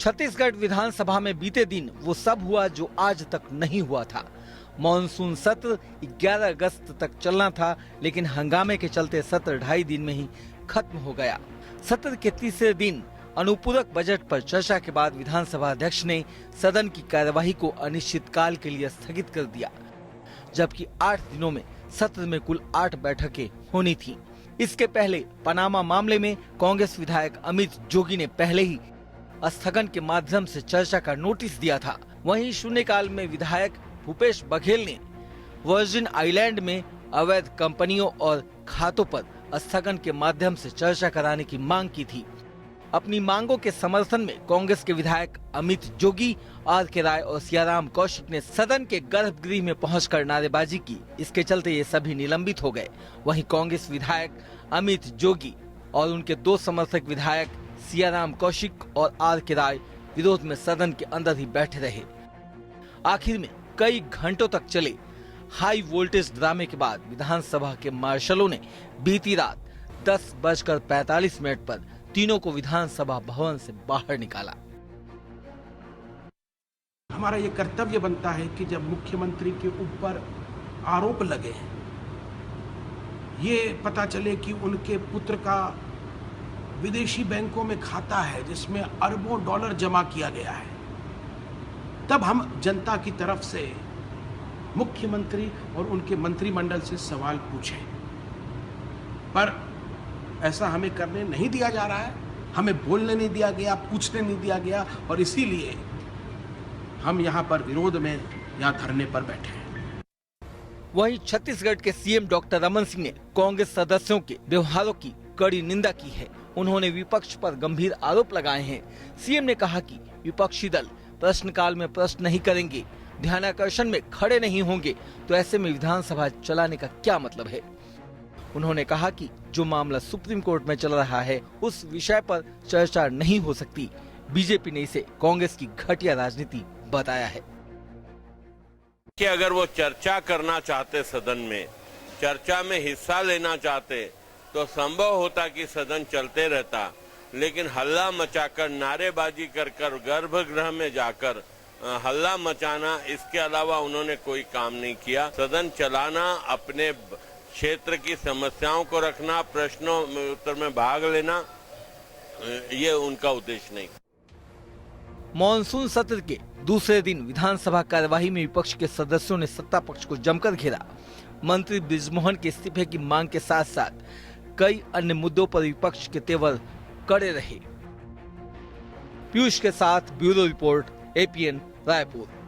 छत्तीसगढ़ विधानसभा में बीते दिन वो सब हुआ जो आज तक नहीं हुआ था। मॉनसून सत्र 11 अगस्त तक चलना था, लेकिन हंगामे के चलते सत्र 2.5 दिन में ही खत्म हो गया। सत्र के तीसरे दिन अनुपूरक बजट पर चर्चा के बाद विधानसभा अध्यक्ष ने सदन की कार्यवाही को अनिश्चितकाल के लिए स्थगित कर दिया, जबकि 8 दिनों में सत्र में कुल 8 बैठकें होनी थी। इसके पहले पनामा मामले में कांग्रेस विधायक अमित जोगी ने पहले ही स्थगन के माध्यम से चर्चा का नोटिस दिया था। वहीं शून्यकाल में विधायक भूपेश बघेल ने वर्जिन आइलैंड में अवैध कंपनियों और खातों पर स्थगन के माध्यम से चर्चा कराने की मांग की थी। अपनी मांगों के समर्थन में कांग्रेस के विधायक अमित जोगी, आर के राय और सियाराम कौशिक ने सदन के गर्भगृह में पहुंचकर नारेबाजी की। इसके चलते ये सभी निलंबित हो गए। वहीं कांग्रेस विधायक अमित जोगी और उनके 2 समर्थक विधायक सियाराम कौशिक और आर के राय विरोध में सदन के अंदर ही बैठे रहे। आखिर में कई घंटों तक चले हाई वोल्टेज ड्रामे के बाद विधानसभा के मार्शलों ने बीती रात 10:45 पर तीनों को विधानसभा भवन से बाहर निकाला। हमारा ये कर्तव्य बनता है कि जब मुख्यमंत्री के ऊपर आरोप लगे, ये पता चले कि उनके पुत्र का विदेशी बैंकों में खाता है जिसमें अरबों डॉलर जमा किया गया है, तब हम जनता की तरफ से मुख्यमंत्री और उनके मंत्रिमंडल से सवाल पूछें। पर ऐसा हमें करने नहीं दिया जा रहा है, हमें बोलने नहीं दिया गया, पूछने नहीं दिया गया, और इसीलिए हम यहाँ पर विरोध में यहाँ धरने पर बैठे हैं। वहीं छत्तीसगढ़ के सीएम डॉक्टर रमन सिंह ने कांग्रेस सदस्यों के व्यवहारों की कड़ी निंदा की है। उन्होंने विपक्ष पर गंभीर आरोप लगाए हैं। सीएम ने कहा कि विपक्षी दल प्रश्नकाल में प्रश्न नहीं करेंगे, ध्यानाकर्षण में खड़े नहीं होंगे, तो ऐसे में विधानसभा चलाने का क्या मतलब है। उन्होंने कहा कि जो मामला सुप्रीम कोर्ट में चल रहा है उस विषय पर चर्चा नहीं हो सकती। बीजेपी ने इसे कांग्रेस की घटिया राजनीति बताया है कि अगर वो चर्चा करना चाहते, सदन में चर्चा में हिस्सा लेना चाहते, तो संभव होता कि सदन चलते रहता, लेकिन हल्ला मचाकर, नारेबाजी कर गर्भगृह में जाकर हल्ला मचाना, इसके अलावा उन्होंने कोई काम नहीं किया। सदन चलाना, अपने क्षेत्र की समस्याओं को रखना, प्रश्नों में उत्तर में भाग लेना, ये उनका उद्देश्य नहीं। मॉनसून सत्र के दूसरे दिन विधानसभा कार्यवाही में विपक्ष के सदस्यों ने सत्ता पक्ष को जमकर घेरा। मंत्री बृजमोहन के इस्तीफे की मांग के साथ साथ कई अन्य मुद्दों पर विपक्ष के तेवर कड़े रहे। पीयूष के साथ ब्यूरो रिपोर्ट, APN रायपुर।